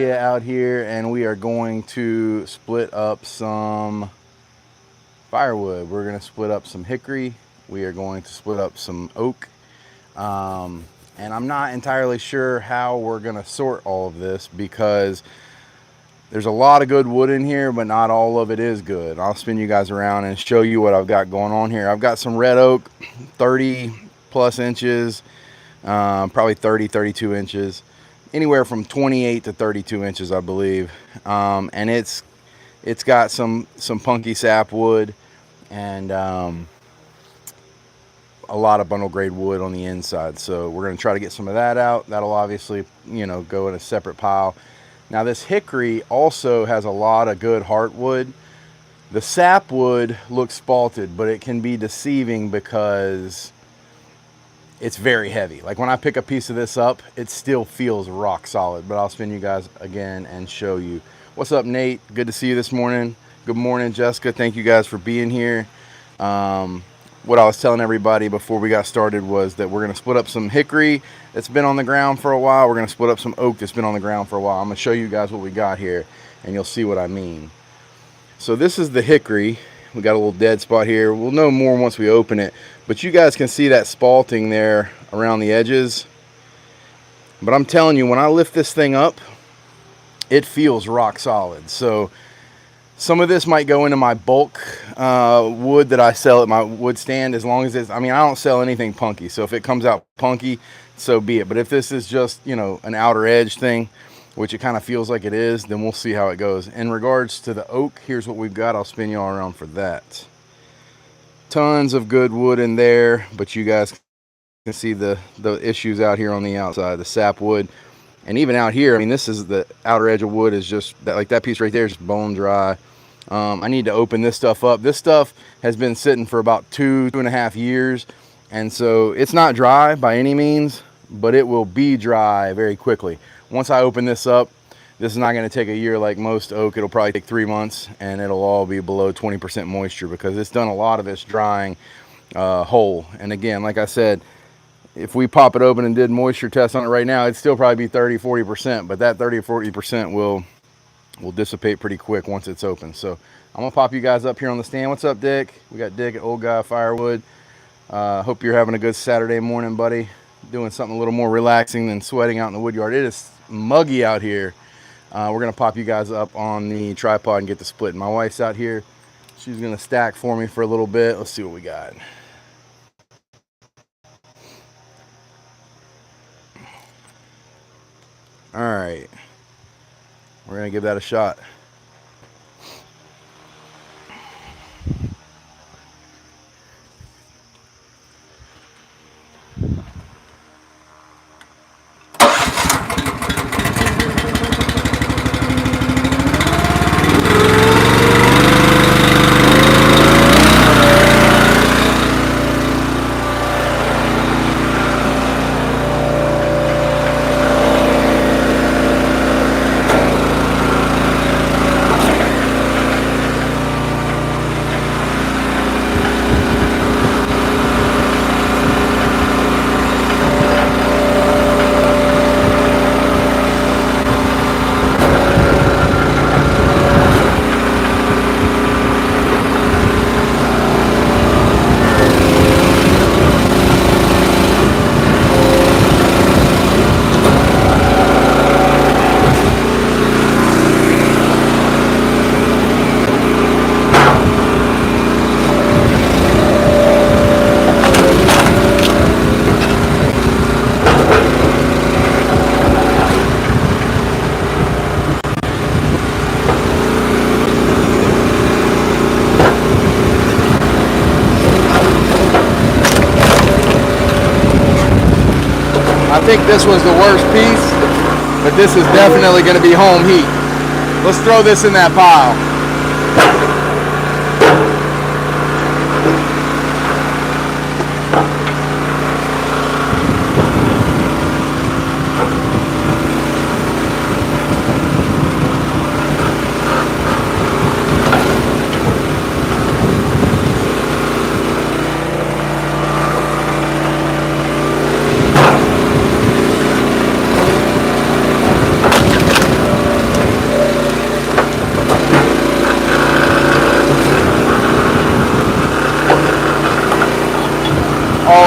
out here, and we are going to split up some firewood. We're going to split up some hickory. We are going to split up some oak. And I'm not entirely sure how we're going to sort all of this because there's a lot of good wood in here, but not all of it is good. I'll spin you guys around and show you what I've got going on here. I've got some red oak, 30 plus inches, probably 30, 32 inches, anywhere from 28 to 32 inches, I believe. And it's got some punky sapwood and a lot of bundle grade wood on the inside. So we're going to try to get some of that out. That'll obviously, go in a separate pile. Now this hickory also has a lot of good heartwood. The sapwood looks spalted, but it can be deceiving because it's very heavy. Like when I pick a piece of this up, it still feels rock solid, but I'll spin you guys again and show you. What's up, Nate? Good to see you this morning. Good morning, Jessica. Thank you guys for being here. What I was telling everybody before we got started was that we're going to split up some hickory that's been on the ground for a while. We're going to split up some oak that's been on the ground for a while. I'm going to show you guys what we got here, and you'll see what I mean. So this is the hickory. We got a little dead spot here. We'll know more once we open it, but you guys can see that spalting there around the edges. But I'm telling you, when I lift this thing up, it feels rock solid. So some of this might go into my bulk wood that I sell at my wood stand, as long as it's, I don't sell anything punky. So if it comes out punky, so be it. But if this is just, an outer edge thing, which it kind of feels like it is, then we'll see how it goes. In regards to the oak, here's what we've got. I'll spin you all around for that. Tons of good wood in there, but you guys can see the issues out here on the outside, the sapwood. And even out here, this is the outer edge of wood is just, that piece right there is just bone dry. I need to open this stuff up. This stuff has been sitting for about 2.5 years. And so it's not dry by any means, but it will be dry very quickly. Once I open this up, this is not going to take a year like most oak. It'll probably take 3 months, and it'll all be below 20% moisture because it's done a lot of its drying whole. And again, like I said, if we pop it open and did moisture tests on it right now, it'd still probably be 30-40%, but that 30-40% will dissipate pretty quick once it's open. So I'm gonna pop you guys up here on the stand. What's up, Dick? We got Dick at Old Guy Firewood. Hope you're having a good Saturday morning, buddy. Doing something a little more relaxing than sweating out in the wood yard. It is muggy out here. We're gonna pop you guys up on the tripod and get the split. My wife's out here. She's gonna stack for me for a little bit. Let's see what we got. All right, we're gonna give that a shot. I think this was the worst piece, but this is definitely going to be home heat. Let's throw this in that pile.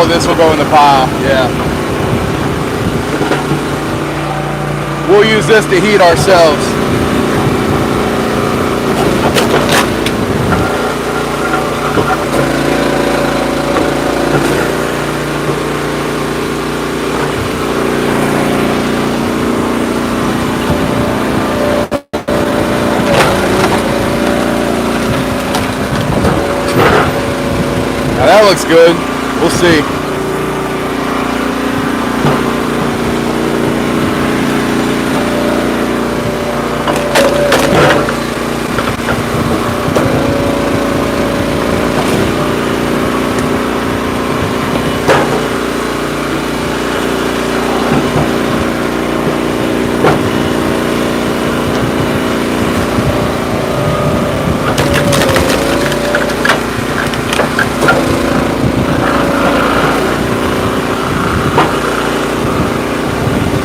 all of this will go in the pile. Yeah. We'll use this to heat ourselves. Now that looks good. We'll see.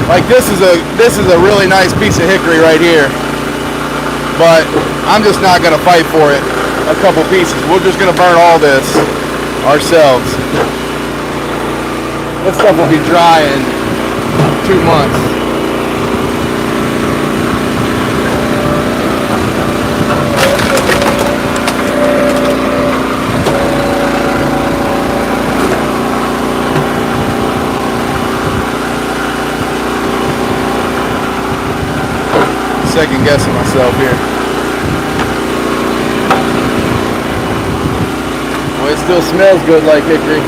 Like this is a really nice piece of hickory right here, but I'm just not gonna fight for it. A couple pieces. We're just gonna burn all this ourselves. This stuff will be dry in 2 months. Second guessing myself here. Well, it still smells good like hickory.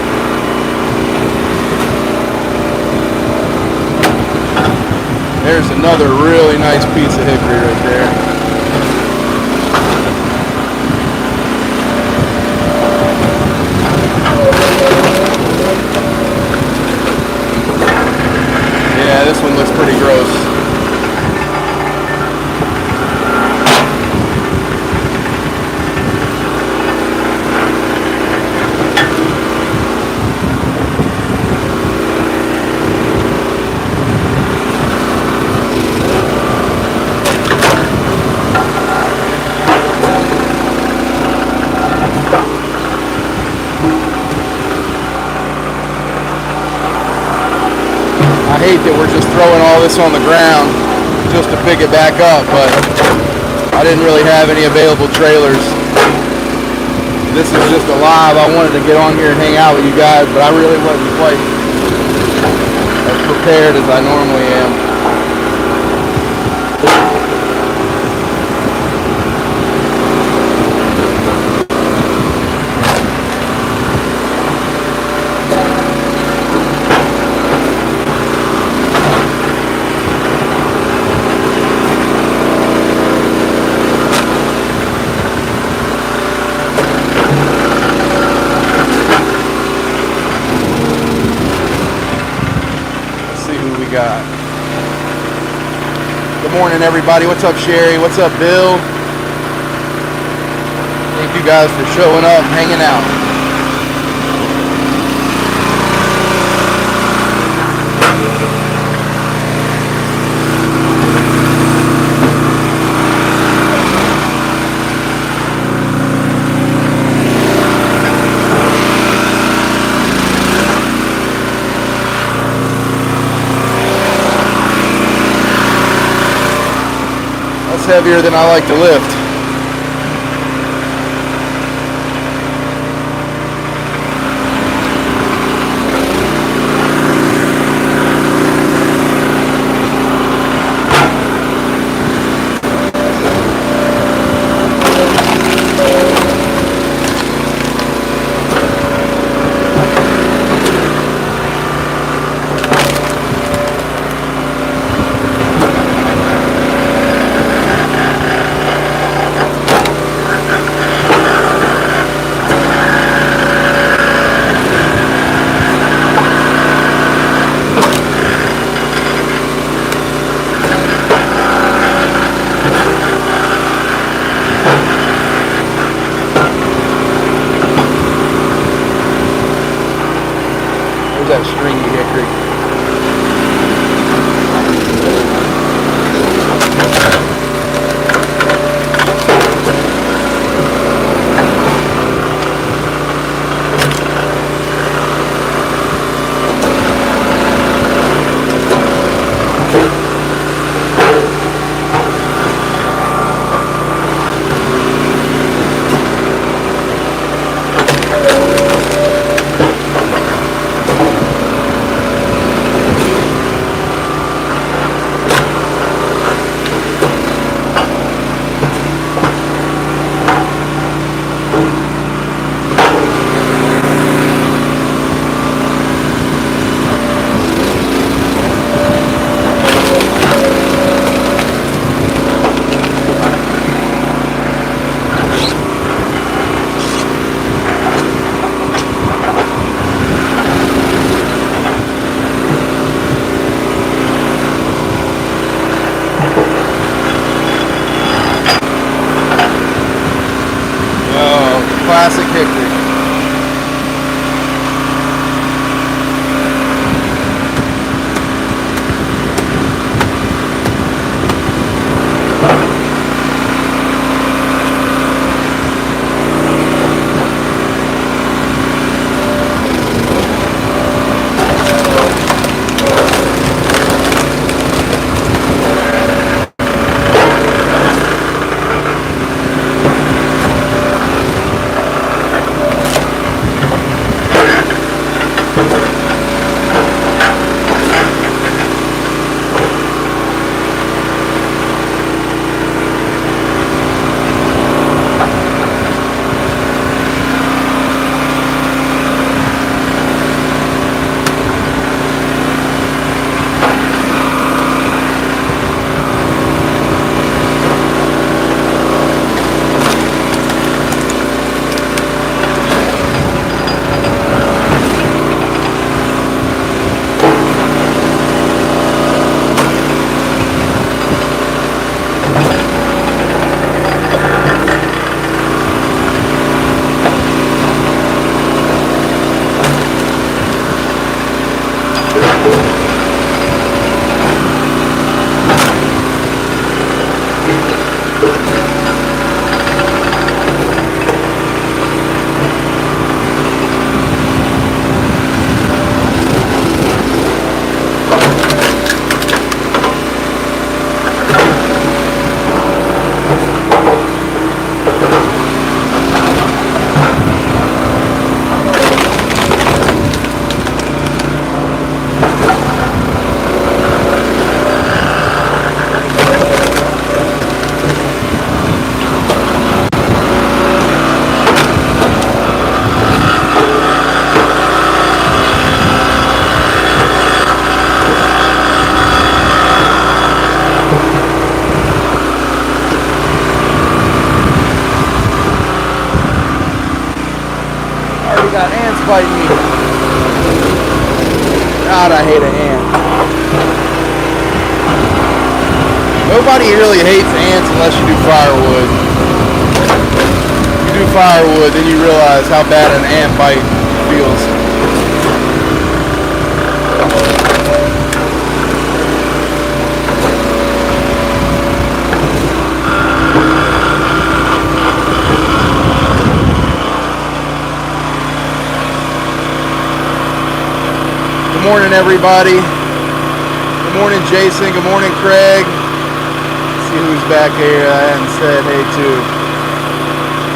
There's another really nice piece of hickory right there. Yeah, this one looks pretty gross. I hate that we're just throwing all this on the ground just to pick it back up, but I didn't really have any available trailers. This is just a live. I wanted to get on here and hang out with you guys, but I really wasn't quite as prepared as I normally am. Got. Good morning, everybody. What's up, Sherry? What's up, Bill? Thank you guys for showing up, hanging out. Heavier than I like to lift. hickory. Got ants biting me. God, I hate an ant. Nobody really hates ants unless you do firewood. If you do firewood, then you realize how bad an ant bite feels. Good morning, everybody. Good morning, Jason. Good morning, Craig. Let's see who's back here I haven't said hey to.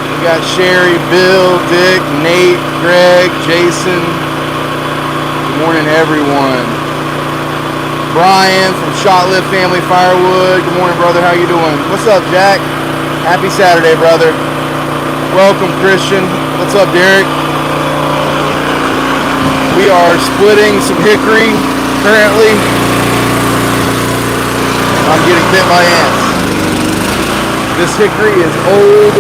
We got Sherry, Bill, Dick, Nate, Greg, Jason. Good morning, everyone. Brian from Shotlift Family Firewood. Good morning, brother. How you doing? What's up, Jack? Happy Saturday, brother. Welcome, Christian. What's up, Derek? We are splitting some hickory currently. I'm getting bit by ants. This hickory is old,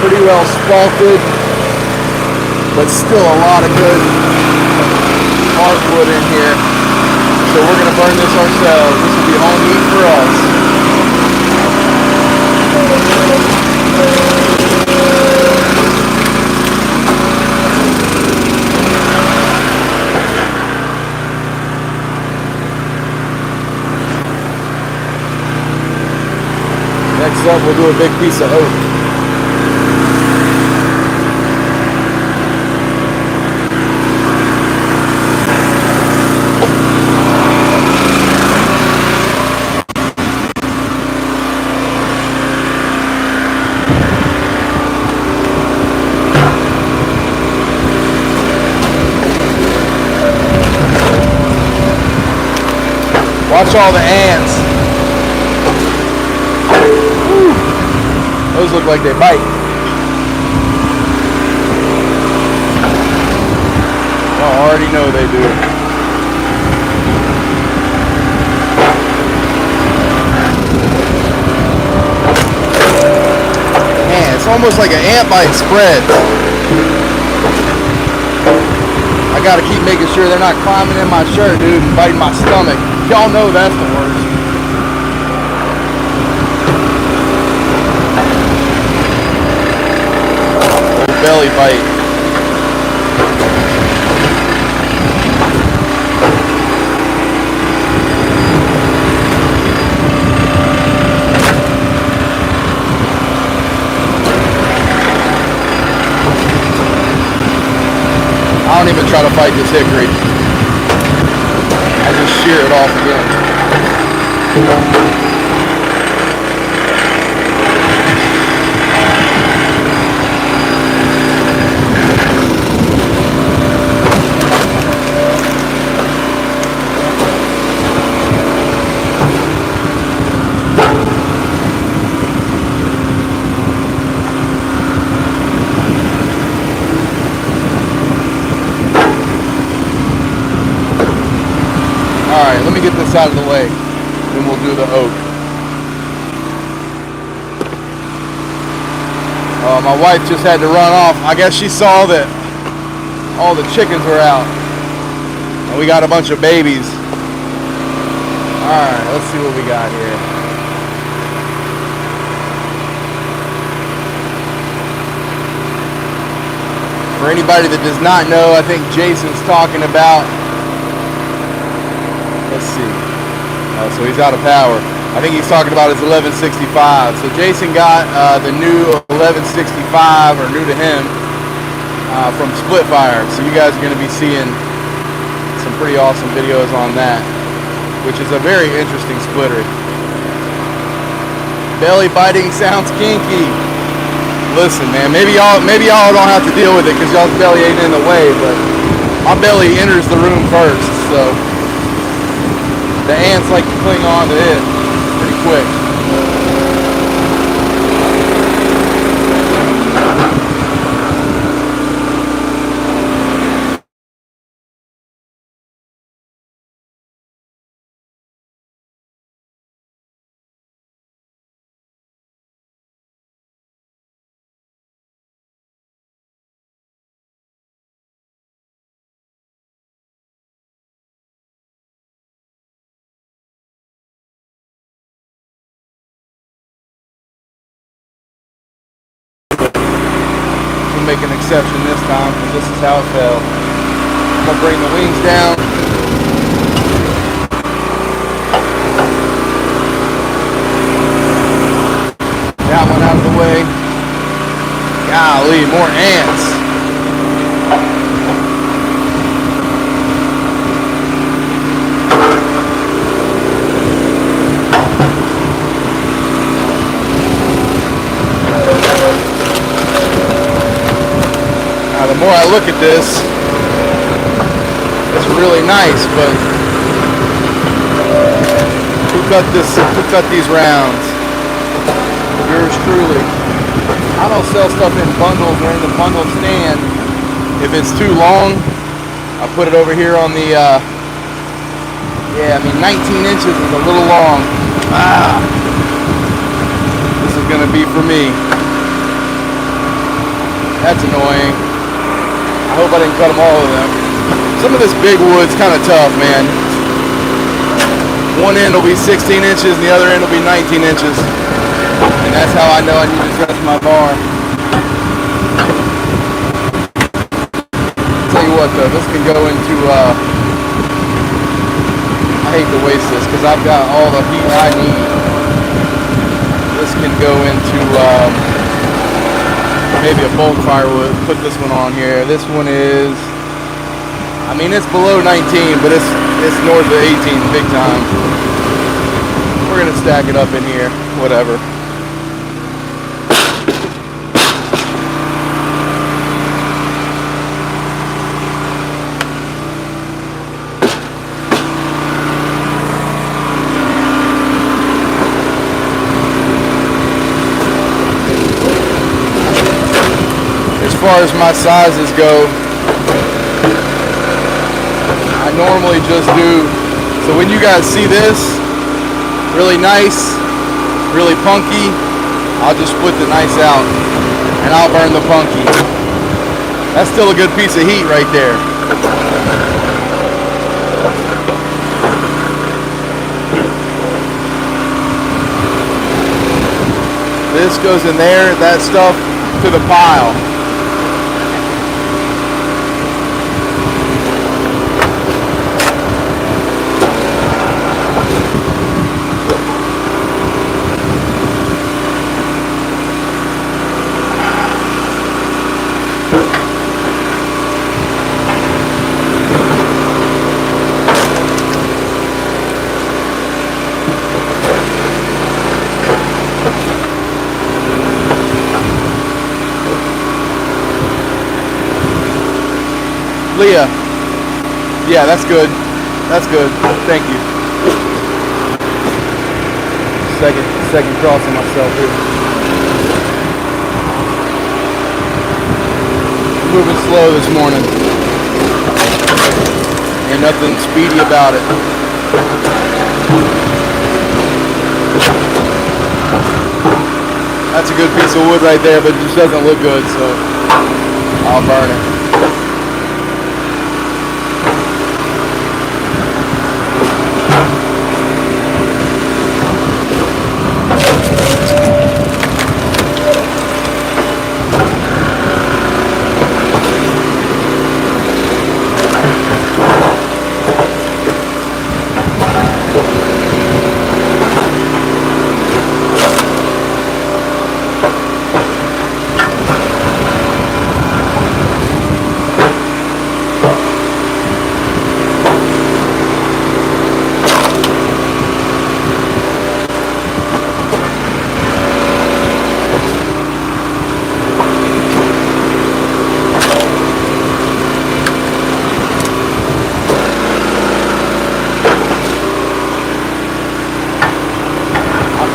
pretty well spalted, but still a lot of good hardwood in here. So we're going to burn this ourselves. This will be home heat for us. Next up, we'll do a big piece of oak. Watch all the ants. Whew. Those look like they bite. Oh, I already know they do. Man, it's almost like an ant bite spread. I gotta keep making sure they're not climbing in my shirt, dude, and biting my stomach. Y'all know that's the worst. belly bite. I don't even try to fight this hickory. I just shear it off again. Alright, let me get this out of the way, then we'll do the oak. My wife just had to run off. I guess she saw that all the chickens were out. And we got a bunch of babies. Alright, let's see what we got here. For anybody that does not know, I think Jason's talking about, let's see. So he's out of power. I think he's talking about his 1165. So Jason got the new 1165, or new to him, from Splitfire. So you guys are going to be seeing some pretty awesome videos on that, which is a very interesting splitter. Belly biting sounds kinky. Listen, man, maybe y'all don't have to deal with it because y'all's belly ain't in the way, but my belly enters the room first, so the ants like to cling on to it pretty quick. Make an exception this time because this is how it fell. I'm gonna bring the wings down. That one out of the way. Golly, more ants. The more I look at this, it's really nice, but who cut these rounds? Yours truly. I don't sell stuff in bundles or in the bundle stand. If it's too long, I put it over here on the, 19 inches is a little long. This is gonna be for me. That's annoying. I hope I didn't cut them all of them. Some of this big wood's kind of tough, man. One end will be 16 inches and the other end will be 19 inches. And that's how I know I need to dress my bar. Tell you what though, this can go into, I hate to waste this because I've got all the heat I need. This can go into, maybe a bulk firewood. Put this one on here. This one is, I mean, it's below 19, but it's north of 18 big time. We're gonna stack it up in here, whatever. As far as my sizes go, I normally just do, so when you guys see this, really nice, really punky, I'll just split the nice out and I'll burn the punky. That's still a good piece of heat right there. This goes in there, that stuff to the pile. Leah. Yeah, that's good. That's good. Thank you. Second crossing myself here. Moving slow this morning. Ain't nothing speedy about it. That's a good piece of wood right there, but it just doesn't look good, so I'll burn it.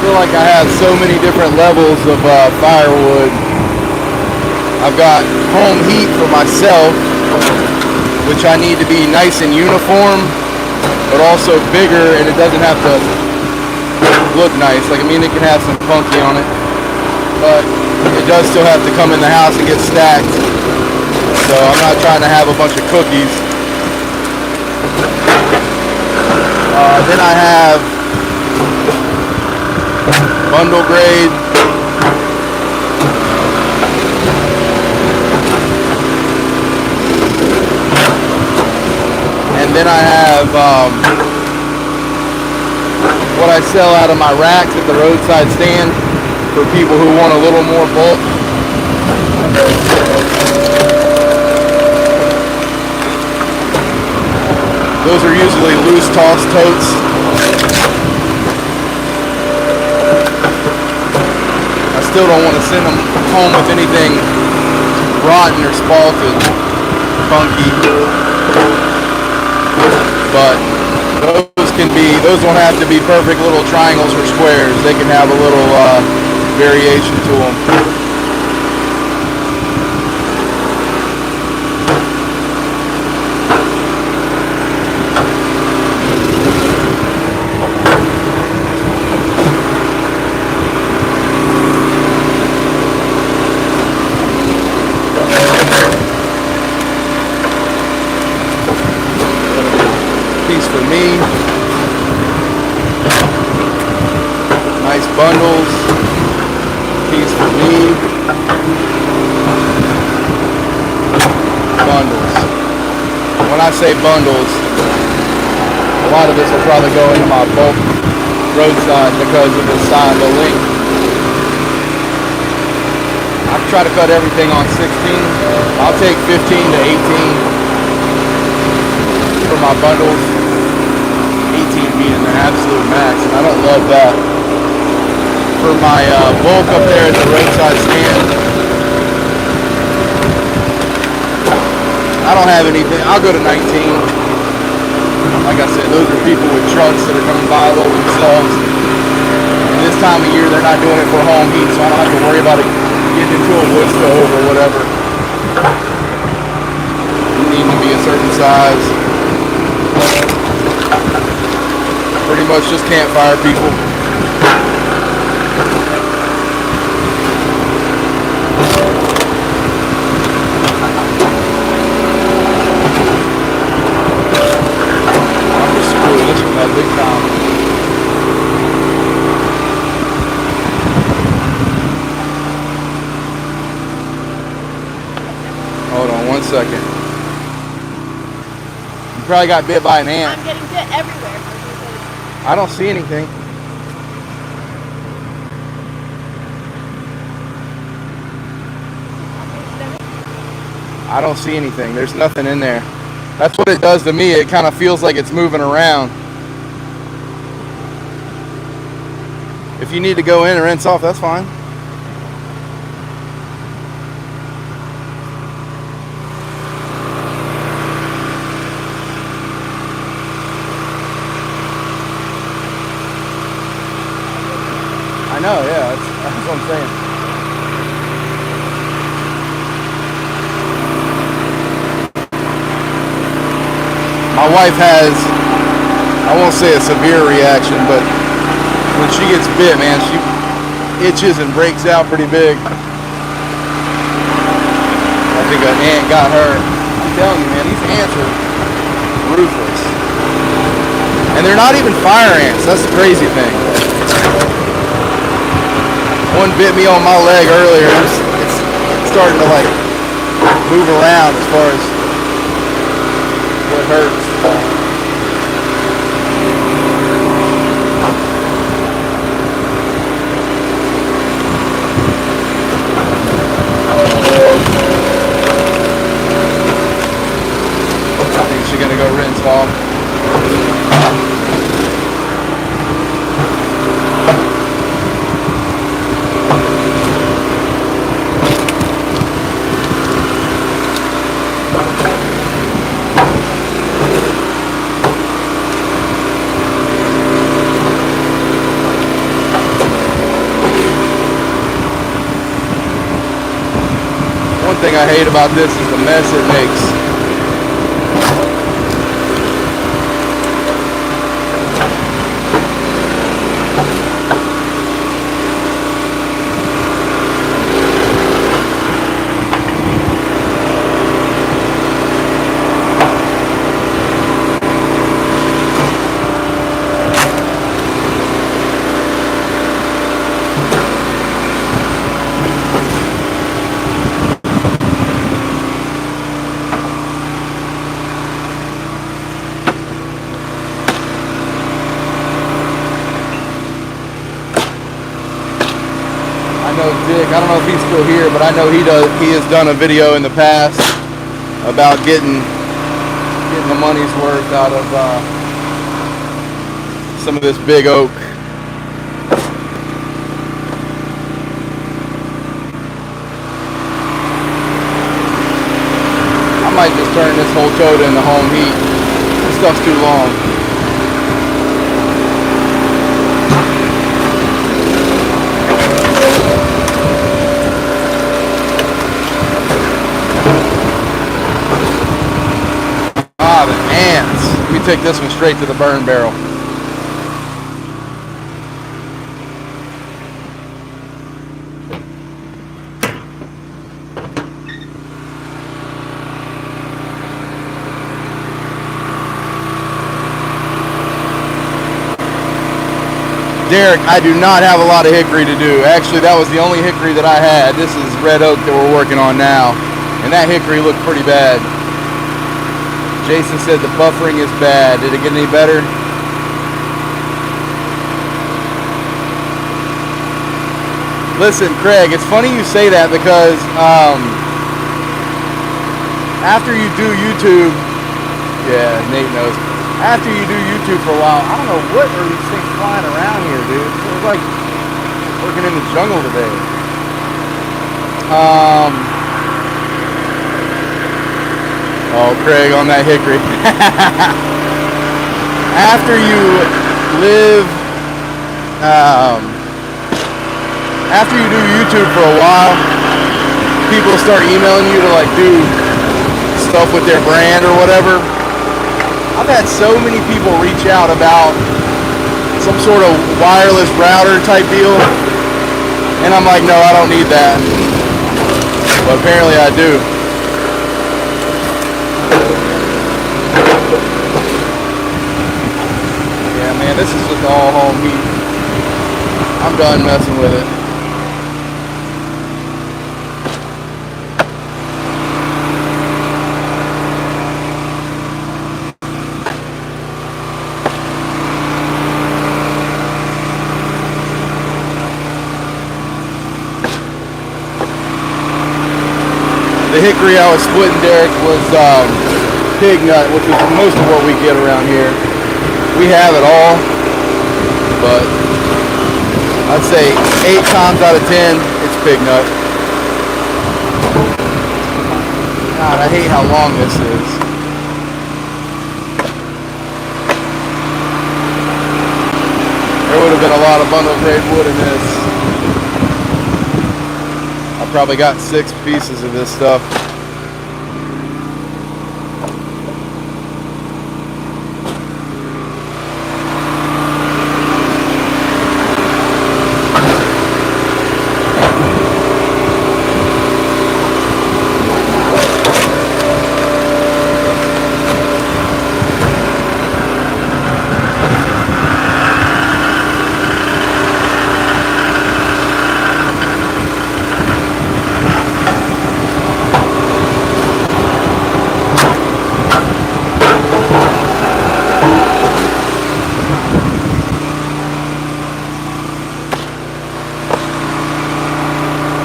Like I have so many different levels of firewood. I've got home heat for myself, which I need to be nice and uniform, but also bigger, and it doesn't have to look nice. Like, I mean, it can have some funky on it, but it does still have to come in the house and get stacked. So I'm not trying to have a bunch of cookies. Then I have bundle grade, and then I have what I sell out of my racks at the roadside stand for people who want a little more bulk. Those are usually loose toss totes. Still don't want to send them home with anything rotten or spalted, funky, but those don't have to be perfect little triangles or squares. They can have a little variation to them. For me, nice bundles, piece for me, bundles. When I say bundles, a lot of this will probably go into my bulk roadside because of the size of the length. I try to cut everything on 16. I'll take 15 to 18 for my bundles. 18 being the absolute max, and I don't love that. For my bulk up there at the roadside stand, I don't have anything. I'll go to 19. Like I said, those are people with trucks that are coming by loading themselves. And this time of year, they're not doing it for home heat, so I don't have to worry about it getting into a wood stove or whatever. You need to be a certain size. Pretty much just campfire people. I'm just screwing this from that big time. Hold on 1 second. You probably got bit by an ant. I'm getting bit everywhere. I don't see anything. I don't see anything. There's nothing in there. That's what it does to me. It kind of feels like it's moving around. If you need to go in and rinse off, that's fine. I know, yeah, that's what I'm saying. My wife has, I won't say a severe reaction, but when she gets bit, man, she itches and breaks out pretty big. I think an ant got her. I'm telling you, man, these ants are ruthless. And they're not even fire ants. That's the crazy thing. One bit me on my leg earlier. It's starting to like move around as far as what hurts. I think she's gonna go rinse off. One thing I hate about this is the mess it makes. Dick, I don't know if he's still here, but I know he has done a video in the past about getting the money's worth out of some of this big oak. I might just turn this whole Toda into home heat. This stuff's too long. Ah, the ants. Let me take this one straight to the burn barrel. Derek, I do not have a lot of hickory to do. Actually, that was the only hickory that I had. This is red oak that we're working on now. And that hickory looked pretty bad. Jason said the buffering is bad. Did it get any better? Listen, Craig, it's funny you say that because after you do YouTube, yeah, Nate knows. After you do YouTube for a while, I don't know what are these things flying around here, dude. It feels like working in the jungle today. Oh, Craig, on that hickory. After you live, after you do YouTube for a while, people start emailing you to like do stuff with their brand or whatever. I've had so many people reach out about some sort of wireless router type deal, and I'm like, no, I don't need that. But apparently I do. Yeah, man, this is just all home heat. I'm done messing with it. The hickory I was splitting, Derek, was pig nut, which is most of what we get around here. We have it all, but I'd say 8 times out of 10, it's pig nut. God, I hate how long this is. There would have been a lot of bundle grade wood in this. I probably got 6 pieces of this stuff.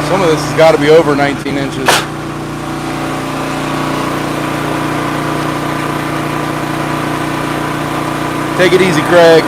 Some of this has got to be over 19 inches. Take it easy, Craig.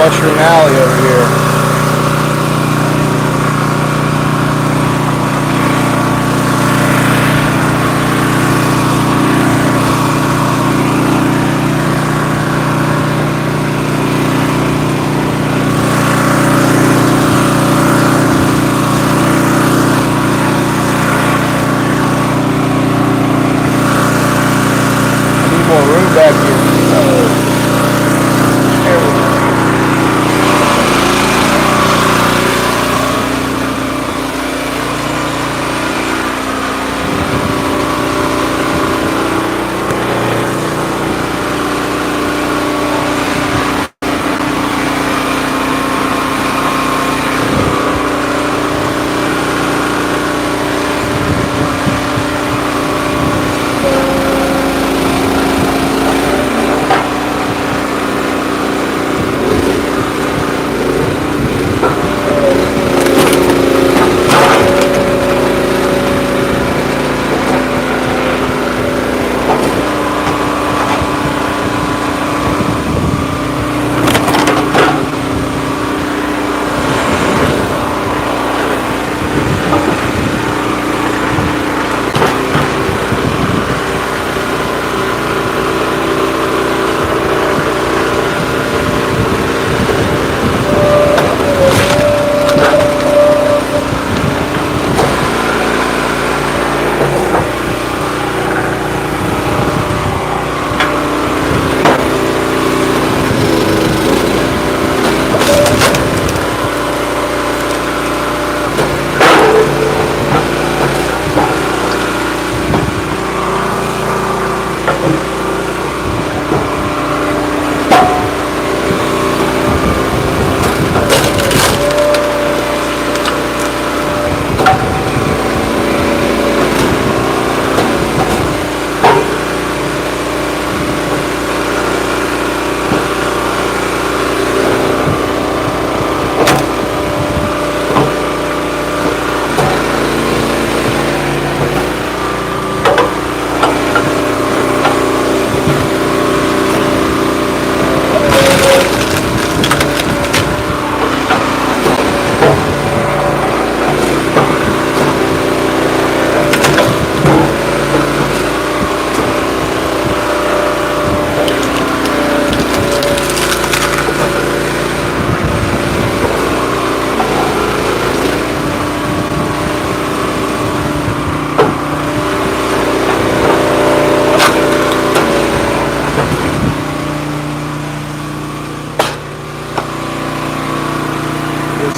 Mushroom Alley over here. I need more room back here.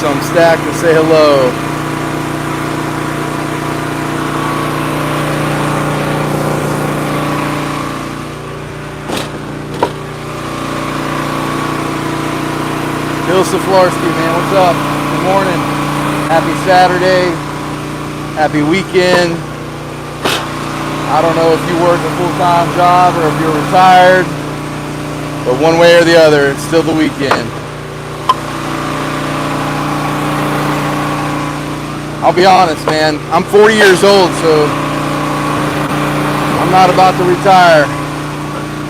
Some stack to say hello. Bill Saflarsky, man, what's up? Good morning. Happy Saturday. Happy weekend. I don't know if you work a full-time job or if you're retired, but one way or the other, it's still the weekend. I'll be honest, man, I'm 40 years old, so I'm not about to retire.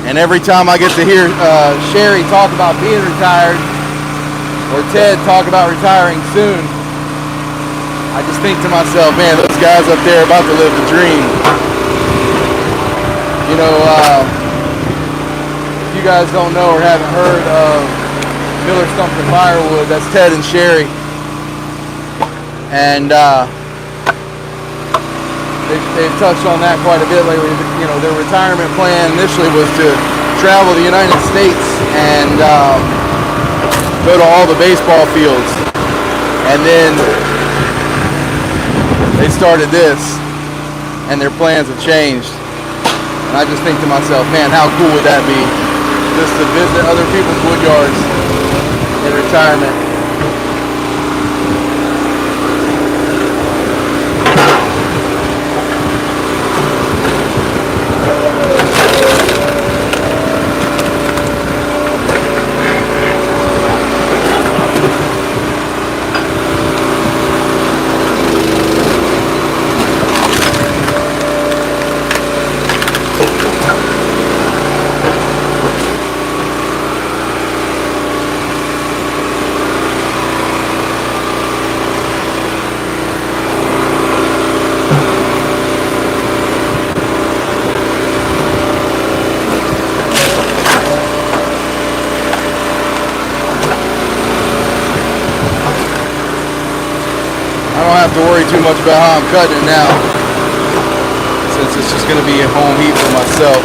And every time I get to hear Sherry talk about being retired, or Ted talk about retiring soon, I just think to myself, man, those guys up there are about to live the dream. You know, if you guys don't know or haven't heard of Foothills Firewood, that's Ted and Sherry. And they've touched on that quite a bit lately. You know, their retirement plan initially was to travel the United States and go to all the baseball fields. And then they started this, and their plans have changed. And I just think to myself, man, how cool would that be? Just to visit other people's wood yards in retirement. I don't have to worry too much about how I'm cutting it now, since it's just going to be at home heat for myself.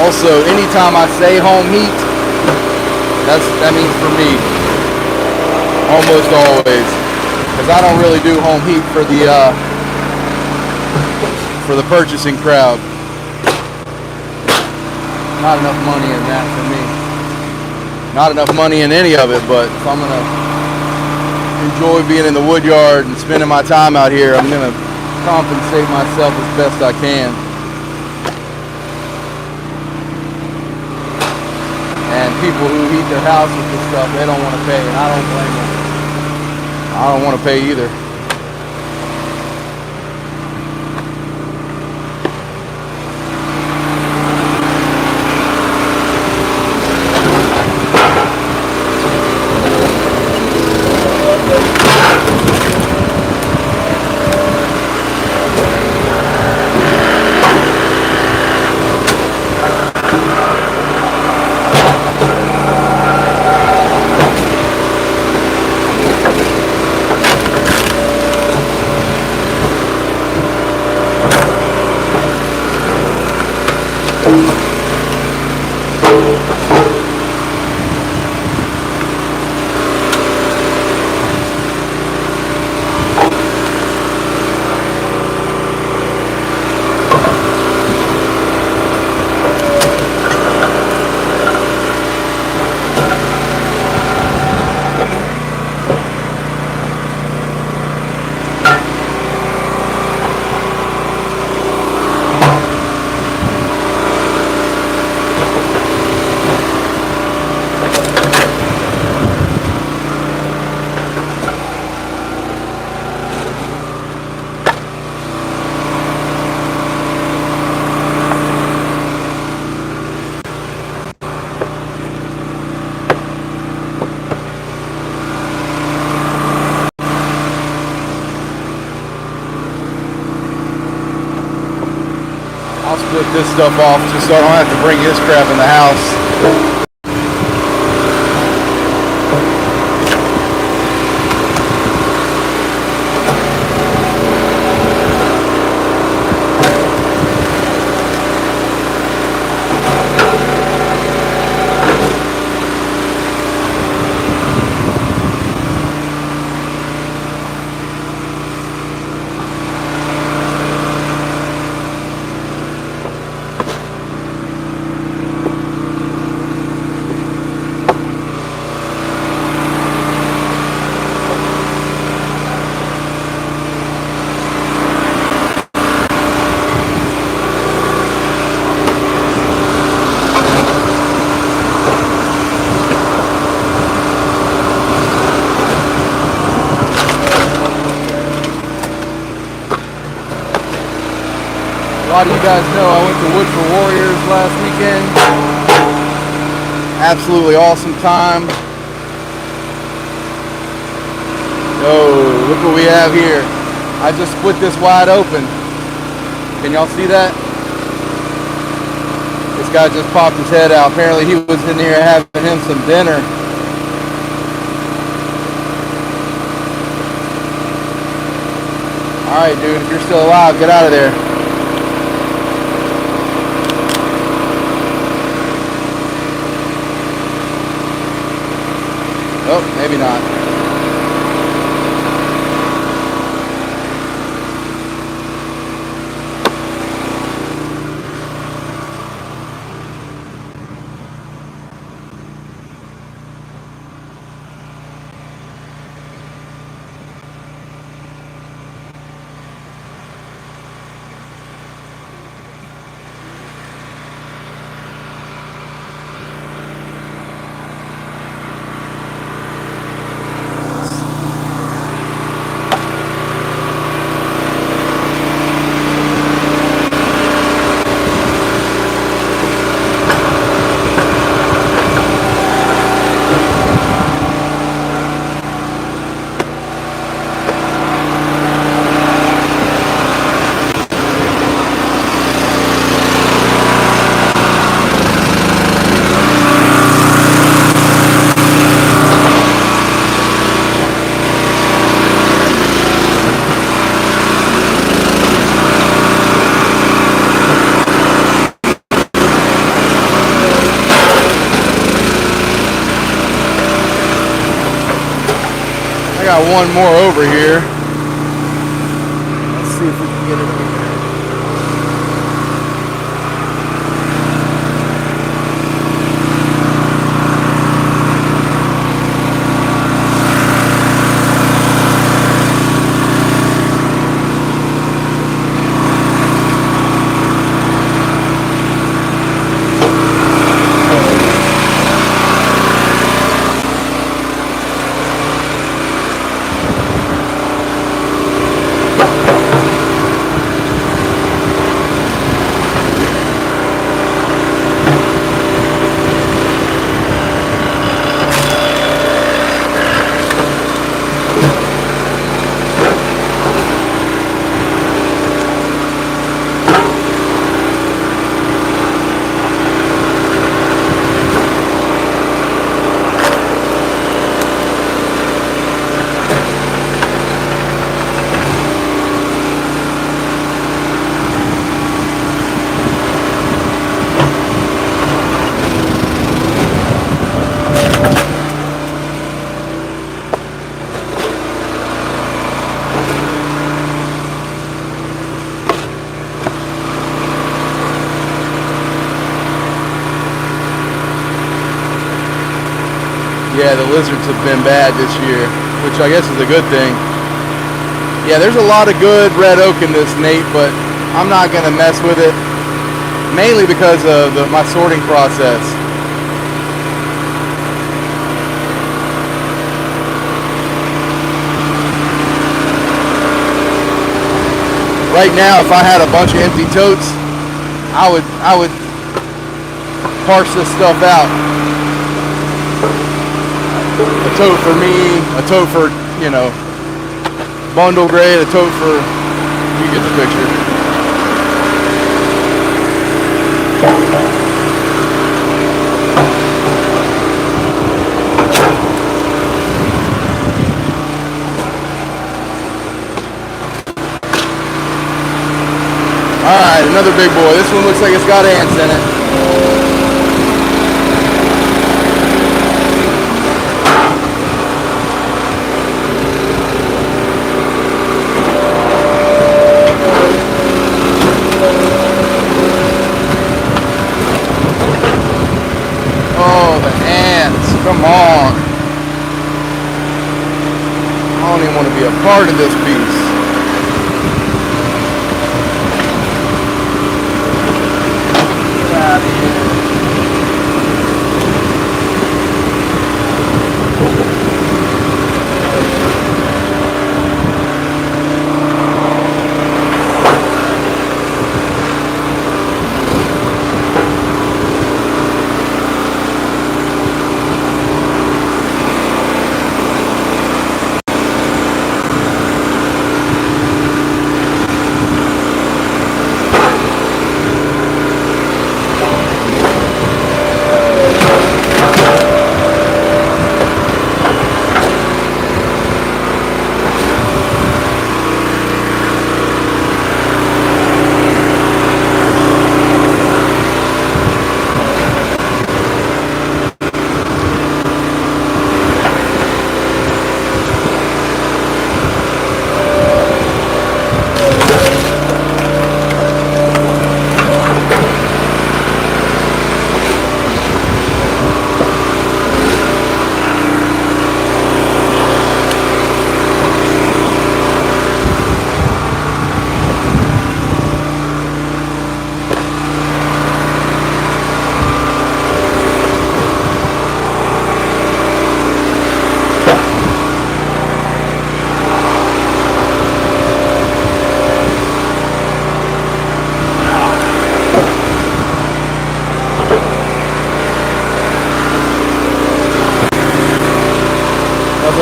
Also, anytime I say home heat, that means for me, almost always, because I don't really do home heat for the purchasing crowd. Not enough money in that for me. Not enough money in any of it, but if I'm gonna enjoy being in the wood yard and spending my time out here, I'm gonna compensate myself as best I can. And people who heat their house with this stuff, they don't want to pay, and I don't blame them. I don't want to pay either. I'll split this stuff off just so I don't have to bring his crap in the house. lot of you guys know I went to Wood for Warriors last weekend. Absolutely awesome time. Oh, look what we have here. I just split this wide open. Can y'all see that? This guy just popped his head out. Apparently he was in here having him some dinner. Alright, dude, if you're still alive, get out of there. Oh, maybe not. Got one more over here. Let's see if we can get it over there. Yeah, the lizards have been bad this year, which I guess is a good thing. Yeah, there's a lot of good red oak in this, Nate, but I'm not going to mess with it, mainly because of my sorting process. Right now, if I had a bunch of empty totes, I would parse this stuff out. A tote for me, a tote for, you know, bundle grade, a tote for, you get the picture. Alright, another big boy. This one looks like it's got ants in it. Come on. I don't even want to be a part of this piece. Get out of here.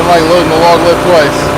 Nothing like loading the log lift twice.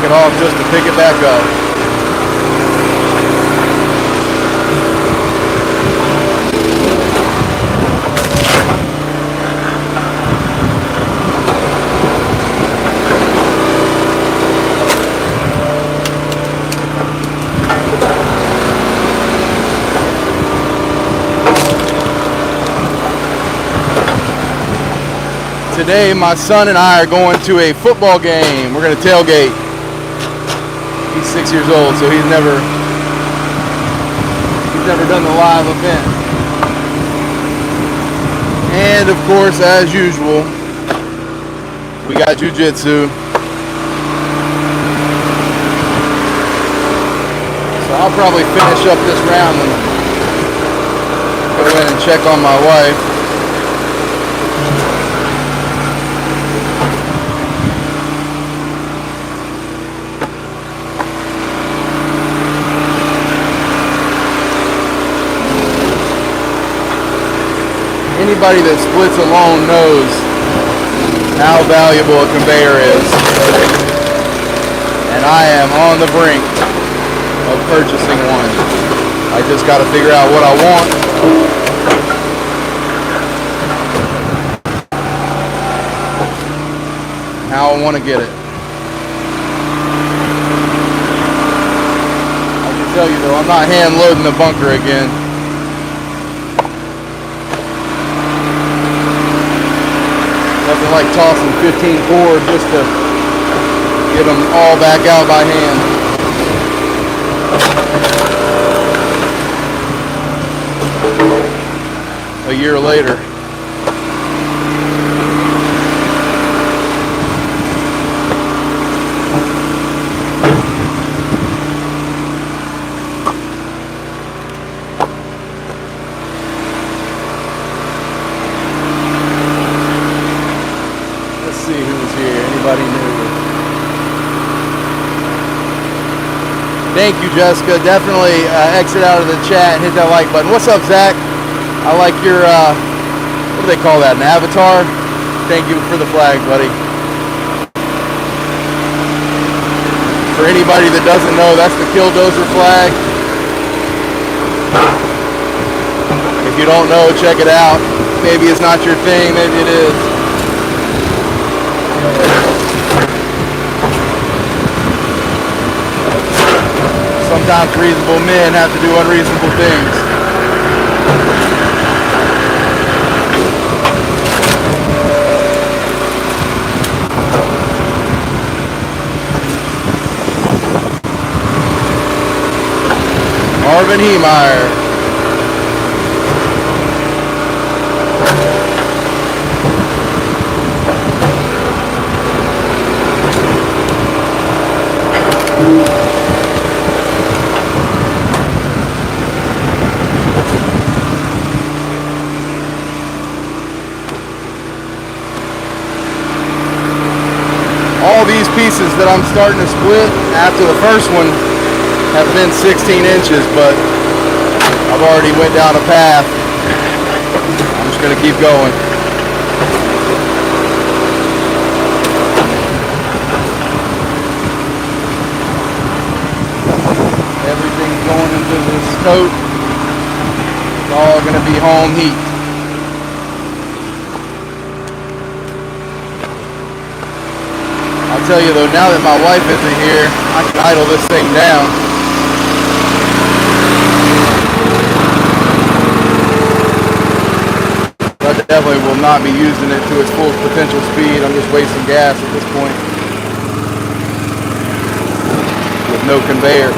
It off just to pick it back up. Today my son and I are going to a football game. We're going to tailgate. He's 6 years old, so he's never done the live event. And of course, as usual, we got jiu-jitsu. So I'll probably finish up this round and go in and check on my wife. Anybody that splits alone knows how valuable a conveyor is. And I am on the brink of purchasing one. I just got to figure out what I want. And how I want to get it. I can tell you though, I'm not hand loading the bunker again. Nothing like tossing 15 cord just to get them all back out by hand. A year later. Thank you, Jessica. Definitely exit out of the chat and hit that like button. What's up, Zach? I like your, what do they call that, an avatar? Thank you for the flag, buddy. For anybody that doesn't know, that's the Killdozer flag. If you don't know, check it out. Maybe it's not your thing, maybe it is. Sometimes reasonable men have to do unreasonable things. Marvin Heemeyer. pieces that I'm starting to split after the first one have been 16 inches, but I've already went down a path. I'm just going to keep going. Everything's going into this coat. It's all going to be home heat. I'll tell you though, now that my wife isn't here, I can idle this thing down. I definitely will not be using it to its full potential speed. I'm just wasting gas at this point with no conveyor.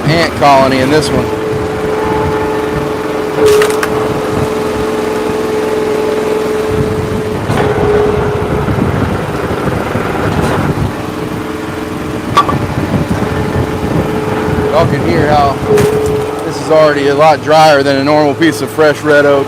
Ant colony in this one. Y'all can hear how this is already a lot drier than a normal piece of fresh red oak.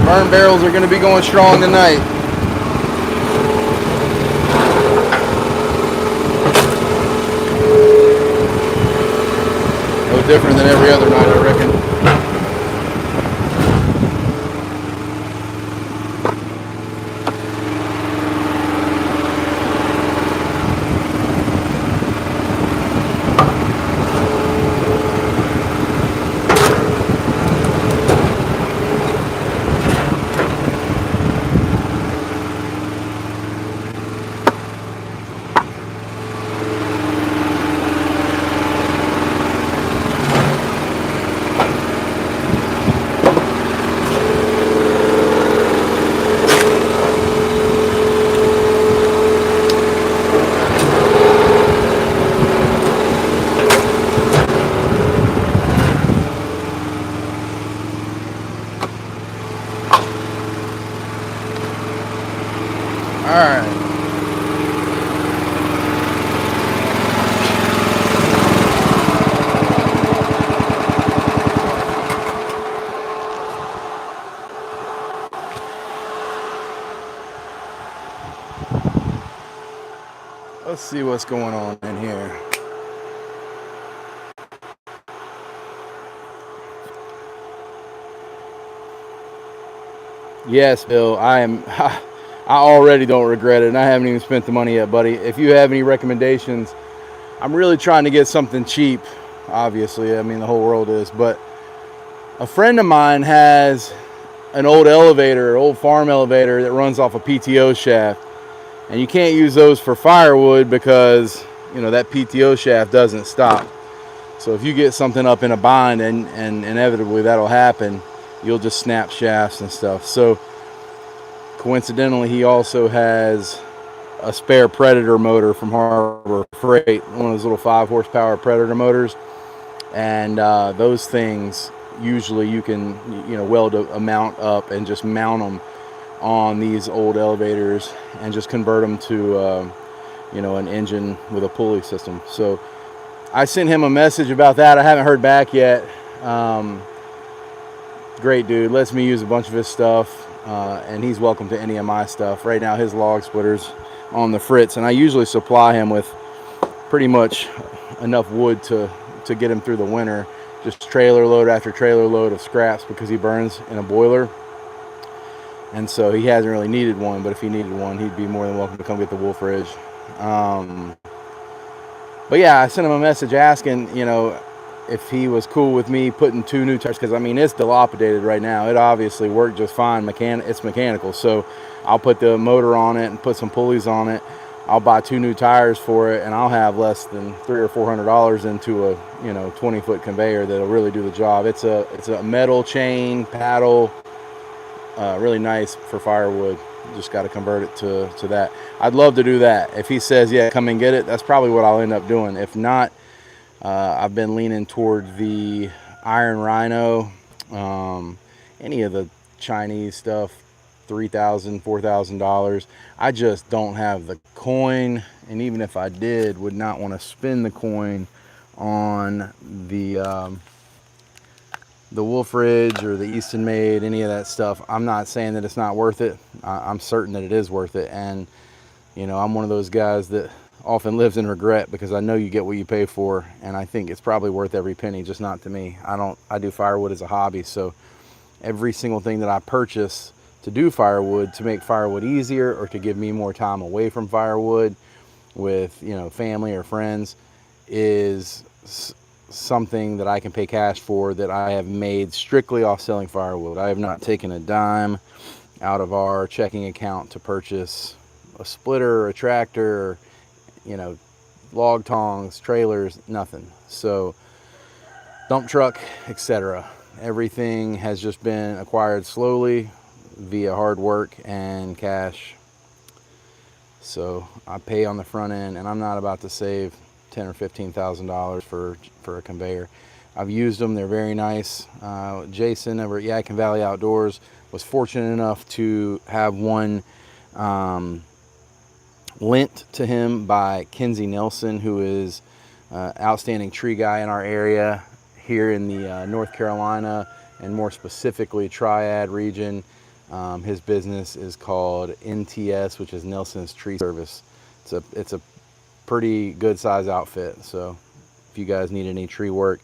Burn barrels are going to be going strong tonight. No different than every other night, I reckon. Let's see what's going on in here. Yes, Bill, I already don't regret it, and I haven't even spent the money yet, buddy. If you have any recommendations, I'm really trying to get something cheap, obviously. I mean, the whole world is, but a friend of mine has an old elevator, old farm elevator that runs off a PTO shaft, and you can't use those for firewood because, you know, that PTO shaft doesn't stop. So if you get something up in a bind, and inevitably that'll happen, you'll just snap shafts and stuff. So coincidentally, he also has a spare Predator motor from Harbor Freight, one of those little 5 horsepower Predator motors. And those things, usually you can, you know, weld a mount up and just mount them on these old elevators and just convert them to, you know, an engine with a pulley system. So I sent him a message about that. I haven't heard back yet. Great dude, lets me use a bunch of his stuff, and he's welcome to any of my stuff. Right now his log splitter's on the fritz, and I usually supply him with pretty much enough wood to get him through the winter. Just trailer load after trailer load of scraps, because he burns in a boiler, and so he hasn't really needed one. But if he needed one, he'd be more than welcome to come get the Wolferidge. But yeah, I sent him a message asking, you know, if he was cool with me putting 2 new tires, because I mean, it's dilapidated right now. It obviously worked just fine. It's mechanical, so I'll put the motor on it and put some pulleys on it. I'll buy 2 new tires for it, and I'll have less than $300 or $400 into a, you know, 20-foot conveyor that'll really do the job. It's a metal chain paddle, really nice for firewood. You just got to convert it to that. I'd love to do that. If he says, yeah, come and get it, that's probably what I'll end up doing. If not, I've been leaning toward the Iron Rhino, any of the Chinese stuff, $3,000, $4,000. I just don't have the coin, and even if I did, would not want to spend the coin on the Wolferidge or the Easton Made, any of that stuff. I'm not saying that it's not worth it. I'm certain that it is worth it, and you know, I'm one of those guys that often lives in regret, because I know you get what you pay for, and I think it's probably worth every penny, just not to me. I do firewood as a hobby, so every single thing that I purchase to do firewood, to make firewood easier or to give me more time away from firewood with, you know, family or friends, is something that I can pay cash for, that I have made strictly off selling firewood. I have not taken a dime out of our checking account to purchase a splitter, a tractor, you know, log tongs, trailers, nothing. So dump truck, etc. Everything has just been acquired slowly via hard work and cash. So I pay on the front end, and I'm not about to save $10,000 or $15,000 for a conveyor. I've used them, they're very nice. Jason over at Yadkin Valley Outdoors was fortunate enough to have one lent to him by Kenzie Nelson, who is outstanding tree guy in our area here in the North Carolina, and more specifically Triad region. His business is called NTS, which is Nelson's Tree Service. It's a pretty good size outfit, so if you guys need any tree work,